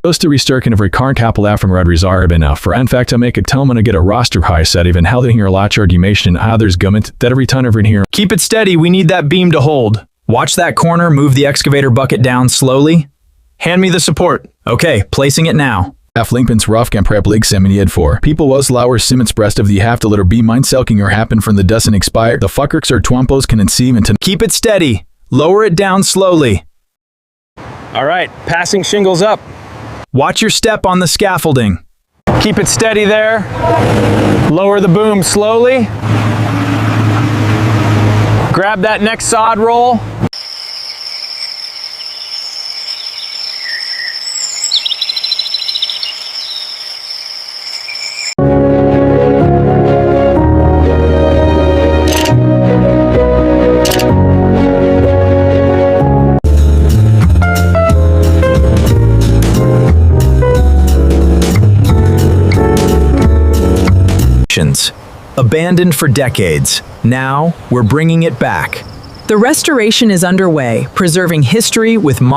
Just to restyrken of rekarn kapel after rad resarben for in fact to make a telmana get a roster high set even how here latch argumentation others gummit that every ton over in here. Keep it steady, we need that beam to hold. Watch that corner, move the excavator bucket down slowly. Hand me the support. Okay, placing it now. F Linkpens rough can prep league seminiad for. People was lower Simmons breast of the half to letter B mind selking or happen from the doesn't expire. The fuckers or twampos can conceive into. Keep it steady. Lower it down slowly. All right, passing shingles up. Watch your step on the scaffolding. Keep it steady there. Lower the boom slowly. Grab that next sod roll. Abandoned for decades. Now, we're bringing it back. The restoration is underway, preserving history with modern